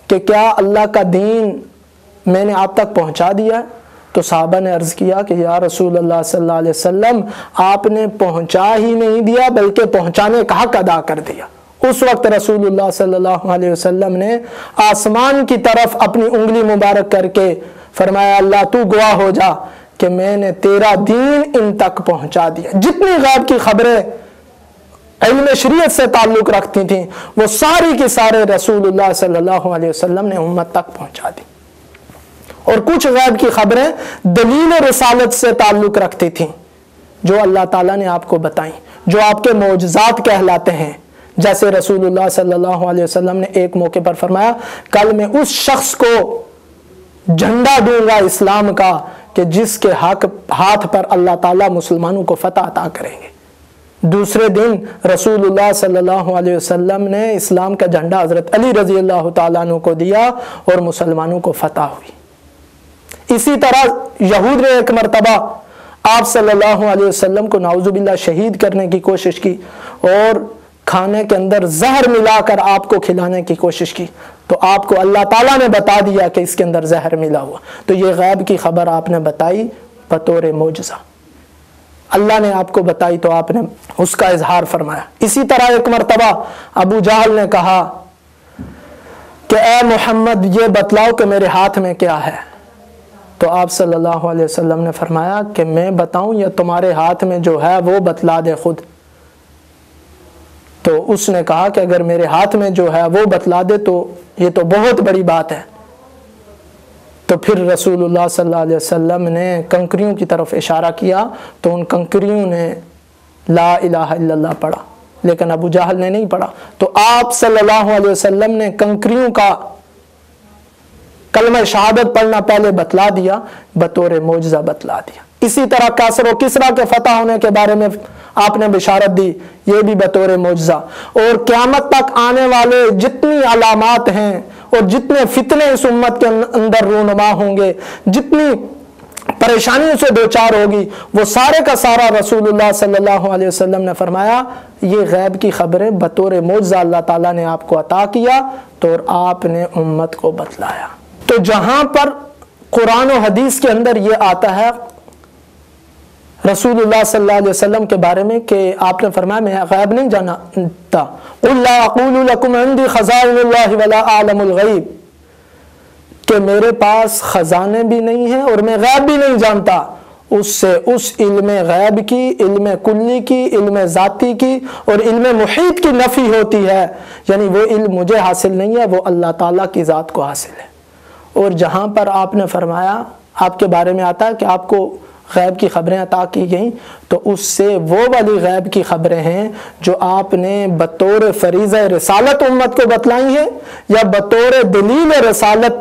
کہ کیا اللہ کا دین میں نے آپ تک پہنچا دیا؟ تو صحابہ نے عرض کیا کہ یا رسول اللہ صلی اللہ علیہ وسلم آپ نے پہنچا ہی نہیں دیا بلکہ پہنچانے کا حق ادا کر دیا۔ اس وقت رسول اللہ صلی اللہ علیہ وسلم نے آسمان کی طرف اپنی انگلی مبارک کر کے فرمایا اللہ تو گواہ ہو جا کہ میں نے تیرا دین ان تک پہنچا دیا۔ جتنی غیب کی خبریں علم شریعت سے تعلق رکھتی تھیں وہ ساری کی سارے رسول اللہ صلی اللہ علیہ وسلم نے امت تک پہنچا دی۔ اور کچھ غیب کی خبریں دلیل رسالت سے تعلق رکھتی تھیں، جو اللہ تعالیٰ نے آپ کو بتائیں، جو آپ کے معجزات کہلاتے ہیں. جیسے رسول اللہ صلی اللہ علیہ وسلم نے ایک موقع پر فرمایا کل میں اس شخص کو جھنڈا دوں گا اسلام کا کہ جس کے ہاتھ پر اللہ تعالیٰ مسلمانوں کو فتح عطا کریں گے. دوسرے دن رسول اللہ صلی اللہ علیہ وسلم نے اسلام کا جھنڈا حضرت علی رضی اللہ تعالیٰ عنہ کو دیا اور مسلمانوں کو فتح ہوئی. اسی طرح یہود نے ایک مرتبہ آپ صلی اللہ علیہ وسلم کو نعوذ باللہ شہید کرنے کی کوشش کی اور کھانے کے اندر زہر ملا کر آپ کو کھلانے کی کوشش کی، تو آپ کو اللہ تعالیٰ نے بتا دیا کہ اس کے اندر زہر ملا ہوا. تو یہ غیب کی خبر آپ نے بتائی بطور معجزہ، اللہ نے آپ کو بتائی تو آپ نے اس کا اظہار فرمایا. اسی طرح ایک مرتبہ ابو جہل نے کہا کہ اے محمد یہ بتلاؤ کہ میرے ہاتھ میں کیا ہے. تو آپ صلی اللہ علیہ وسلم نے فرمایا کہ میں بتاؤں یا تمہارے ہاتھ میں جو ہے وہ بتلا دے خود. تو اس نے کہا کہ اگر میرے ہاتھ میں جو ہے وہ بتلا دے تو یہ تو بہت بڑی بات ہے. تو پھر رسول اللہ صلی اللہ علیہ وسلم نے کنکریوں کی طرف اشارہ کیا تو ان کنکریوں نے لا الہ الا اللہ پڑھا، لیکن ابو جہل نے نہیں پڑھا. تو آپ صلی اللہ علیہ وسلم نے کنکریوں کا کلمہ شہادت پڑھنا پہلے بتلا دیا، بطور معجزہ بتلا دیا. اسی طرح کاسر و کسرا کے فتح ہونے کے بارے میں آپ نے بشارت دی، یہ بھی بطور معجزہ. اور قیامت تک آنے والے جتنی علامات ہیں اور جتنے فتنے اس امت کے اندر رونما ہوں گے، جتنی پریشانیوں سے دوچار ہوگی، وہ سارے کا سارا رسول اللہ صلی اللہ علیہ وسلم نے فرمایا یہ غیب کی خبریں بطور معجزہ اللہ تعالیٰ نے آپ کو عطا کیا تو اور آپ نے امت کو بتلایا. تو جہاں پر قرآن و حدیث کے اندر یہ آتا ہے رسول اللہ صلی اللہ علیہ وسلم کے بارے میں کہ آپ نے فرمایا میں غیب نہیں جانتا، قُلْ لَا أَقُولُ لَكُمْ عِنْدِي خَزَائِنُ اللَّهِ وَلَا أَعْلَمُ الْغَيْبِ، کہ میرے پاس خزانے بھی نہیں ہیں اور میں غیب بھی نہیں جانتا. اس سے اس علم غیب کی، علم کلی کی، علم ذاتی کی اور علم محیط کی نفی ہوتی ہے، یعنی وہ علم مجھے حاصل نہیں ہے، وہ اللہ تعالیٰ کی ذات کو حاصل ہے. اور جہاں پر آپ نے فرمایا آپ کے بارے میں آتا ہے کہ آپ کو غیب کی خبریں عطا کی گئیں، تو اس سے وہ والی غیب کی خبریں ہیں جو آپ نے بطور فریضہ رسالت امت کو بتلائی ہیں یا بطور دلیل رسالت،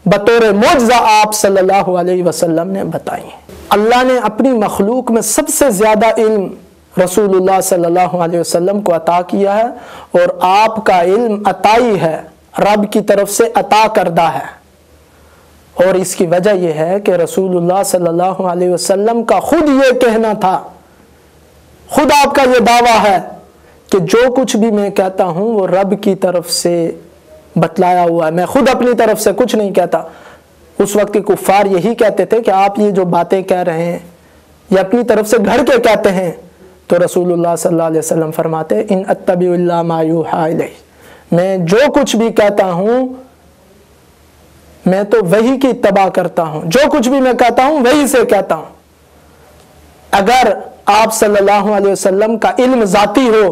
بطور معجزہ آپ صلی اللہ علیہ وسلم نے بتائی ہیں. اللہ نے اپنی مخلوق میں سب سے زیادہ علم رسول اللہ صلی اللہ علیہ وسلم کو عطا کیا ہے، اور آپ کا علم عطائی ہے، رب کی طرف سے عطا کردہ ہے. اور اس کی وجہ یہ ہے کہ رسول اللہ صلی اللہ علیہ وسلم کا خود یہ کہنا تھا، خود آپ کا یہ دعویٰ ہے کہ جو کچھ بھی میں کہتا ہوں وہ رب کی طرف سے بتلایا ہوا ہے، میں خود اپنی طرف سے کچھ نہیں کہتا. اس وقت کے کفار یہی کہتے تھے کہ آپ یہ جو باتیں کہہ رہے ہیں یہ اپنی طرف سے گھڑ کے کہتے ہیں. تو رسول اللہ صلی اللہ علیہ وسلم فرماتے ان اتبع الا ما یوحی الی، میں جو کچھ بھی کہتا ہوں میں تو وہی کی اتباع کرتا ہوں، جو کچھ بھی میں کہتا ہوں وہی سے کہتا ہوں. اگر آپ صلی اللہ علیہ وسلم کا علم ذاتی ہو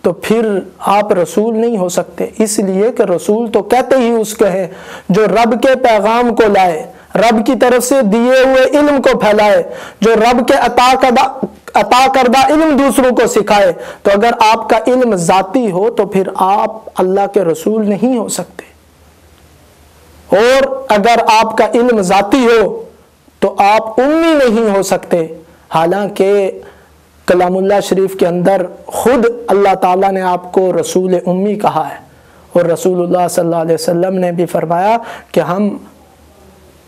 تو پھر آپ رسول نہیں ہو سکتے، اس لیے کہ رسول تو کہتے ہی اس کو ہے جو رب کے پیغام کو لائے، رب کی طرف سے دیے ہوئے علم کو پھیلائے، جو رب کے عطا کردہ علم دوسروں کو سکھائے. تو اگر آپ کا علم ذاتی ہو تو پھر آپ اللہ کے رسول نہیں ہو سکتے. اور اگر آپ کا علم ذاتی ہو تو آپ امی نہیں ہو سکتے. حالانکہ کلام اللہ شریف کے اندر خود اللہ تعالیٰ نے آپ کو رسول امی کہا ہے، اور رسول اللہ صلی اللہ علیہ وسلم نے بھی فرمایا کہ ہم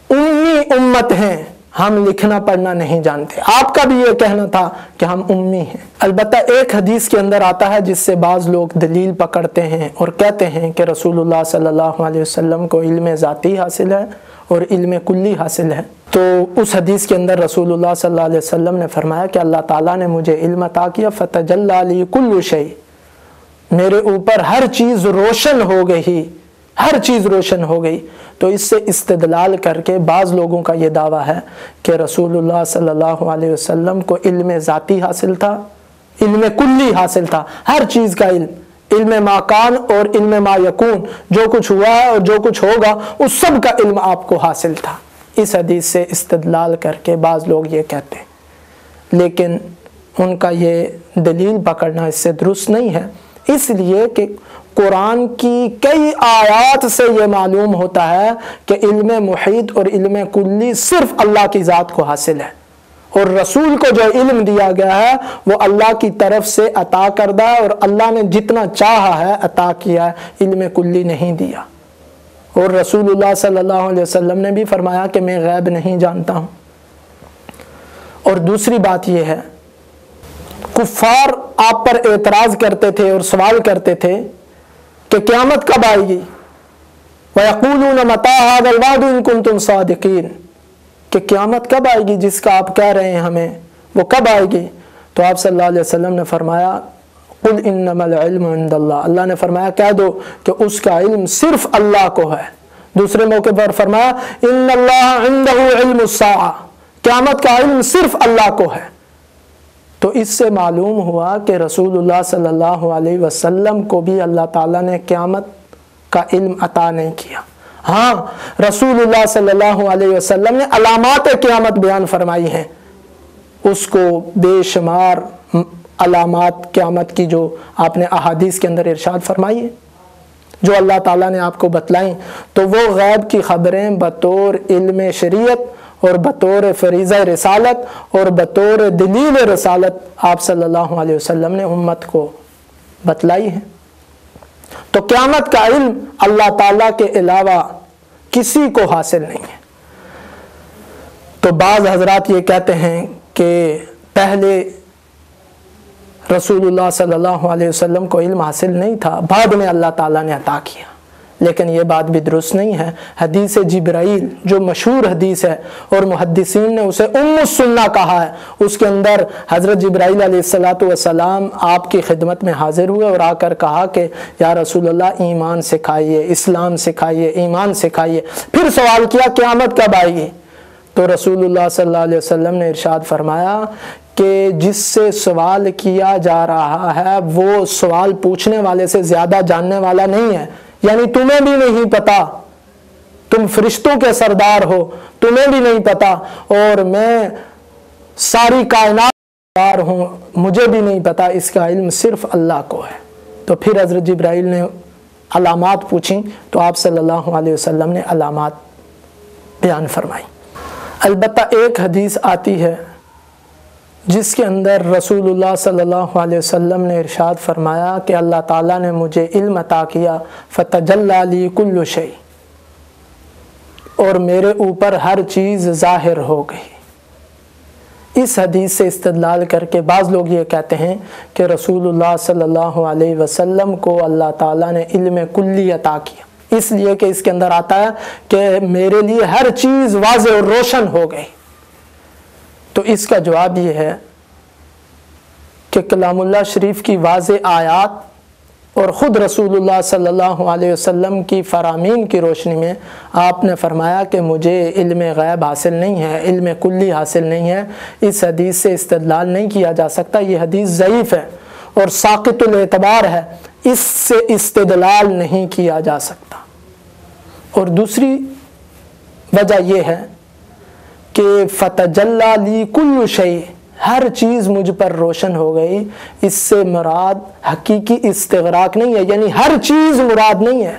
امی امت ہیں، ہم لکھنا پڑھنا نہیں جانتے. آپ کا بھی یہ کہنا تھا کہ ہم امی ہیں. البتہ ایک حدیث کے اندر آتا ہے جس سے بعض لوگ دلیل پکڑتے ہیں اور کہتے ہیں کہ رسول اللہ صلی اللہ علیہ وسلم کو علم ذاتی حاصل ہے اور علم کلی حاصل ہے. تو اس حدیث کے اندر رسول اللہ صلی اللہ علیہ وسلم نے فرمایا کہ اللہ تعالیٰ نے مجھے علم عطا کیا، فتجلی لی کل شیء، میرے اوپر ہر چیز روشن ہو گئی، ہر چیز روشن ہو گئی. تو اس سے استدلال کر کے بعض لوگوں کا یہ دعویٰ ہے کہ رسول اللہ صلی اللہ علیہ وسلم کو علم ذاتی حاصل تھا، علم کلی حاصل تھا، ہر چیز کا علم، علم ما کان اور علم ما یکون، جو کچھ ہوا ہے اور جو کچھ ہوگا اس سب کا علم آپ کو حاصل تھا. اس حدیث سے استدلال کر کے بعض لوگ یہ کہتے ہیں. لیکن ان کا یہ دلیل پکڑنا اس سے درست نہیں ہے، اس لیے کہ قرآن کی کئی آیات سے یہ معلوم ہوتا ہے کہ علم محیط اور علم کلی صرف اللہ کی ذات کو حاصل ہے، اور رسول کو جو علم دیا گیا ہے وہ اللہ کی طرف سے عطا کردہ ہے، اور اللہ نے جتنا چاہا ہے عطا کیا ہے، علم کلی نہیں دیا۔ اور رسول اللہ صلی اللہ علیہ وسلم نے بھی فرمایا کہ میں غیب نہیں جانتا ہوں۔ اور دوسری بات یہ ہے، کفار آپ پر اعتراض کرتے تھے اور سوال کرتے تھے کہ قیامت کب آئے گی؟ وَيَقُولُونَ مَتَىٰ هَٰذَا الْوَعْدُ إِن كُنتُمْ صَادِقِينَ، کہ قیامت کب آئے گی جس کا آپ کہہ رہے ہیں ہمیں، وہ کب آئے گی؟ تو آپ صلی اللہ علیہ وسلم نے فرمایا قُلْ إِنَّمَا الْعِلْمُ عِندَ اللَّهِ، اللہ نے فرمایا کہہ دو کہ اس کا علم صرف اللہ کو ہے۔ دوسرے موقع پر فرمایا إِنَّ اللَّهَ عِندَهُ عِلْمُ السَّاعَةِ، قیامت کا علم صرف اللہ کو ہے۔ تو اس سے معلوم ہوا کہ رسول اللہ صلی اللہ علیہ وسلم کو بھی اللہ تعالیٰ نے قیامت کا علم عطا نہیں کیا۔ ہاں، رسول اللہ صلی اللہ علیہ وسلم نے علامات قیامت بیان فرمائی ہیں، اس کو بے شمار علامات قیامت کی جو آپ نے احادیث کے اندر ارشاد فرمائی ہے، جو اللہ تعالیٰ نے آپ کو بتلائیں، تو وہ غیب کی خبریں بطور علم شریعت اور بطور فریضہ رسالت اور بطور دلیل رسالت آپ صلی اللہ علیہ وسلم نے امت کو بتلائی ہے۔ تو قیامت کا علم اللہ تعالیٰ کے علاوہ کسی کو حاصل نہیں ہے۔ تو بعض حضرات یہ کہتے ہیں کہ پہلے رسول اللہ صلی اللہ علیہ وسلم کو علم حاصل نہیں تھا، بعد میں اللہ تعالیٰ نے عطا کیا، لیکن یہ بات بھی درست نہیں ہے۔ حدیث جبرائیل جو مشہور حدیث ہے اور محدثین نے اسے ام السنہ کہا ہے، اس کے اندر حضرت جبرائیل علیہ السلام آپ کی خدمت میں حاضر ہوئے اور آ کر کہا کہ یا رسول اللہ ایمان سکھائیے، اسلام سکھائیے، ایمان سکھائیے۔ پھر سوال کیا قیامت کب آئے گی؟ تو رسول اللہ صلی اللہ علیہ وسلم نے ارشاد فرمایا کہ جس سے سوال کیا جا رہا ہے وہ سوال پوچھنے والے سے زیادہ جاننے والا نہیں ہے، یعنی تمہیں بھی نہیں پتا، تم فرشتوں کے سردار ہو، تمہیں بھی نہیں پتا، اور میں ساری کائنات کا سردار ہوں، مجھے بھی نہیں پتا، اس کا علم صرف اللہ کو ہے۔ تو پھر حضرت جبرائیل نے علامات پوچھیں تو آپ صلی اللہ علیہ وسلم نے علامات بیان فرمائی۔ البتہ ایک حدیث آتی ہے جس کے اندر رسول اللہ صلی اللہ علیہ وسلم نے ارشاد فرمایا کہ اللہ تعالیٰ نے مجھے علم عطا کیا فتجلی لی کل شیء، اور میرے اوپر ہر چیز ظاہر ہو گئی۔ اس حدیث سے استدلال کر کے بعض لوگ یہ کہتے ہیں کہ رسول اللہ صلی اللہ علیہ وسلم کو اللہ تعالیٰ نے علم کلی عطا کیا، اس لیے کہ اس کے اندر آتا ہے کہ میرے لیے ہر چیز واضح اور روشن ہو گئی۔ تو اس کا جواب یہ ہے کہ کلام اللہ شریف کی واضح آیات اور خود رسول اللہ صلی اللہ علیہ وسلم کی فرامین کی روشنی میں آپ نے فرمایا کہ مجھے علم غیب حاصل نہیں ہے، علم کلی حاصل نہیں ہے، اس حدیث سے استدلال نہیں کیا جا سکتا۔ یہ حدیث ضعیف ہے اور ساقط الاعتبار ہے، اس سے استدلال نہیں کیا جا سکتا۔ اور دوسری وجہ یہ ہے کہ فتجلی لی کل شیء، ہر چیز مجھ پر روشن ہو گئی، اس سے مراد حقیقی استغراق نہیں ہے، یعنی ہر چیز مراد نہیں ہے۔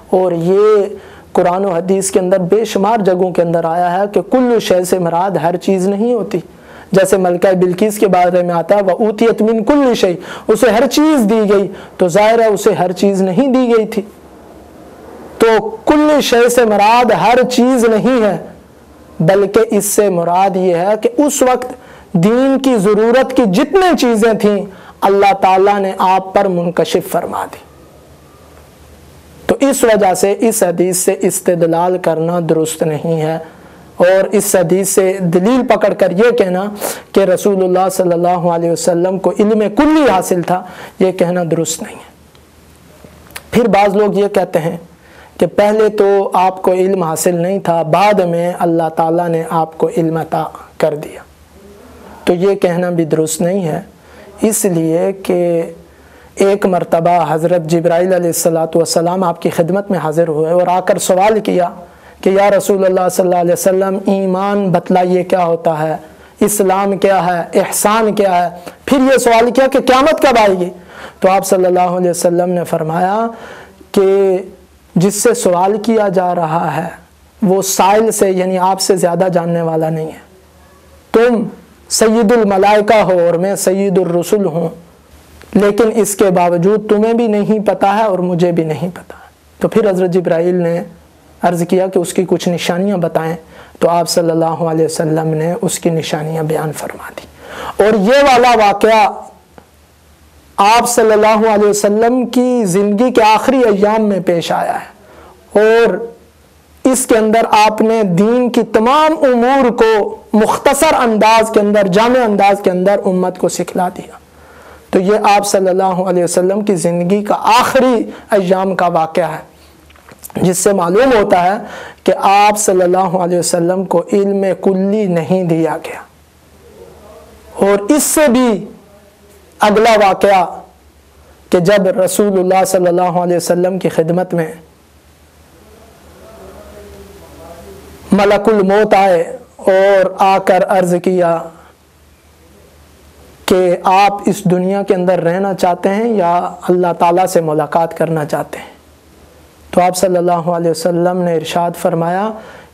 اور یہ قرآن و حدیث کے اندر بے شمار جگہوں کے اندر آیا ہے کہ کل شیء سے مراد ہر چیز نہیں ہوتی۔ جیسے ملکہ بلقیس کے بارے میں آتا ہے وَأُوتِيَتْ مِن كُلِّ شَيْءٍ، اسے ہر چیز دی گئی، تو ظاہر ہے اسے ہر چیز نہیں دی گئی تھی۔ تو کل شیء سے مراد ہر چیز نہیں ہے، بلکہ اس سے مراد یہ ہے کہ اس وقت دین کی ضرورت کی جتنے چیزیں تھیں اللہ تعالیٰ نے آپ پر منکشف فرما دی۔ تو اس وجہ سے اس حدیث سے استدلال کرنا درست نہیں ہے، اور اس حدیث سے دلیل پکڑ کر یہ کہنا کہ رسول اللہ صلی اللہ علیہ وسلم کو علم کلی حاصل تھا، یہ کہنا درست نہیں ہے۔ پھر بعض لوگ یہ کہتے ہیں کہ پہلے تو آپ کو علم حاصل نہیں تھا، بعد میں اللہ تعالیٰ نے آپ کو علم عطا کر دیا۔ تو یہ کہنا بھی درست نہیں ہے، اس لیے کہ ایک مرتبہ حضرت جبرائیل علیہ السلام آپ کی خدمت میں حاضر ہوئے اور آ کر سوال کیا کہ یا رسول اللہ صلی اللہ علیہ وسلم ایمان بتلائیے کیا ہوتا ہے، اسلام کیا ہے، احسان کیا ہے. پھر یہ سوال کیا کہ قیامت کب آئے گی؟ تو آپ صلی اللہ علیہ وسلم نے فرمایا کہ جس سے سوال کیا جا رہا ہے وہ سائل سے یعنی آپ سے زیادہ جاننے والا نہیں ہے. تم سید الملائکہ ہو اور میں سید الرسل ہوں، لیکن اس کے باوجود تمہیں بھی نہیں پتا ہے اور مجھے بھی نہیں پتا. تو پھر حضرت جبرائیل نے عرض کیا کہ اس کی کچھ نشانیاں بتائیں. تو آپ صلی اللہ علیہ وسلم نے اس کی نشانیاں بیان فرما دی. اور یہ والا واقعہ آپ صلی اللہ علیہ وسلم کی زندگی کے آخری ایام میں پیش آیا ہے، اور اس کے اندر آپ نے دین کی تمام امور کو مختصر انداز کے اندر، جامع انداز کے اندر امت کو سکھلا دیا. تو یہ آپ صلی اللہ علیہ وسلم کی زندگی کا آخری ایام کا واقعہ ہے، جس سے معلوم ہوتا ہے کہ آپ صلی اللہ علیہ وسلم کو علم کلی نہیں دیا گیا. اور اس سے بھی اگلا واقعہ کہ جب رسول اللہ صلی اللہ علیہ وسلم کی خدمت میں ملک الموت آئے اور آ کر عرض کیا کہ آپ اس دنیا کے اندر رہنا چاہتے ہیں یا اللہ تعالیٰ سے ملاقات کرنا چاہتے ہیں. تو آپ صلی اللہ علیہ وسلم نے ارشاد فرمایا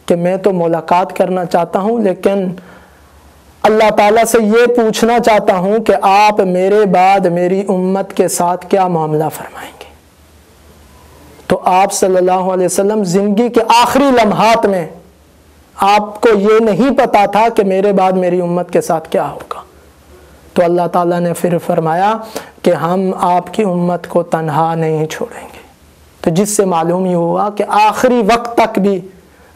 کہ میں تو ملاقات کرنا چاہتا ہوں، لیکن اللہ تعالیٰ سے یہ پوچھنا چاہتا ہوں کہ آپ میرے بعد میری امت کے ساتھ کیا معاملہ فرمائیں گے. تو آپ صلی اللہ علیہ وسلم زندگی کے آخری لمحات میں آپ کو یہ نہیں پتا تھا کہ میرے بعد میری امت کے ساتھ کیا ہوگا. تو اللہ تعالیٰ نے پھر فرمایا کہ ہم آپ کی امت کو تنہا نہیں چھوڑیں گے. تو جس سے معلوم یہ ہوا کہ آخری وقت تک بھی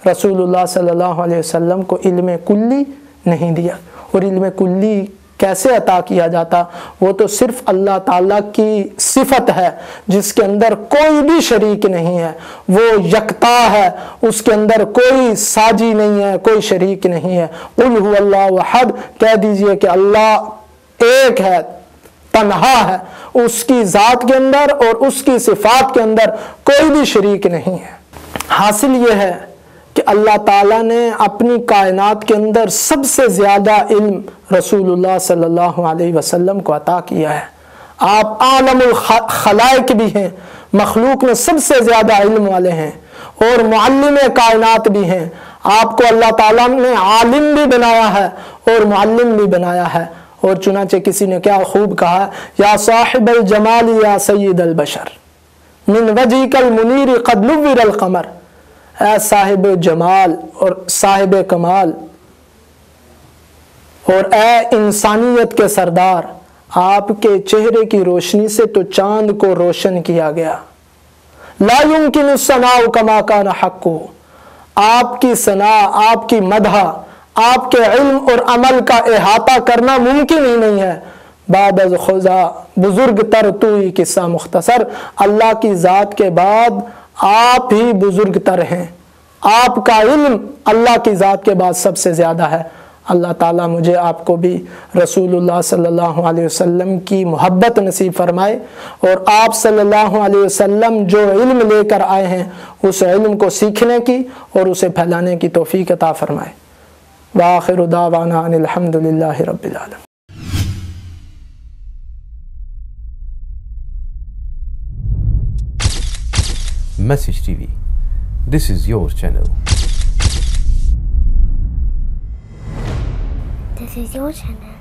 رسول اللہ صلی اللہ علیہ وسلم کو علم کلی نہیں دیا. اور علم کلی کیسے عطا کیا جاتا؟ وہ تو صرف اللہ تعالیٰ کی صفت ہے جس کے اندر کوئی بھی شریک نہیں ہے، وہ یکتا ہے، اس کے اندر کوئی ساجی نہیں ہے، کوئی شریک نہیں ہے. قل هو اللہ احد، کہہ دیجئے کہ اللہ ایک ہے، تنہا ہے، اس کی ذات کے اندر اور اس کی صفات کے اندر کوئی بھی شریک نہیں ہے. حاصل یہ ہے کہ اللہ تعالیٰ نے اپنی کائنات کے اندر سب سے زیادہ علم رسول اللہ صلی اللہ علیہ وسلم کو عطا کیا ہے. آپ عالم الخلائق بھی ہیں، مخلوق میں سب سے زیادہ علم والے ہیں، اور معلم کائنات بھی ہیں. آپ کو اللہ تعالیٰ نے عالم بھی بنایا ہے اور معلم بھی بنایا ہے. اور چنانچہ کسی نے کیا خوب کہا، یا صاحب الجمال یا سید البشر من وجهك المنیر قد نور القمر. اے صاحب جمال اور صاحب کمال اور اے انسانیت کے سردار، آپ کے چہرے کی روشنی سے تو چاند کو روشن کیا گیا. لا يمكن الثناء كما كان حقه. آپ کی ثنا، آپ کی مدح، آپ کے علم اور عمل کا احاطہ کرنا ممکن ہی نہیں ہے. بعد از خدا بزرگ تر توئی قصہ مختصر، اللہ کی ذات کے بعد آپ ہی بزرگ تر ہیں. آپ کا علم اللہ کی ذات کے بعد سب سے زیادہ ہے. اللہ تعالیٰ مجھے آپ کو بھی رسول اللہ صلی اللہ علیہ وسلم کی محبت نصیب فرمائے، اور آپ صلی اللہ علیہ وسلم جو علم لے کر آئے ہیں اس علم کو سیکھنے کی اور اسے پھیلانے کی توفیق عطا فرمائے. وآخر دعوانا ان الحمد للہ رب العالمین. Message TV. This is your channel. This is your channel.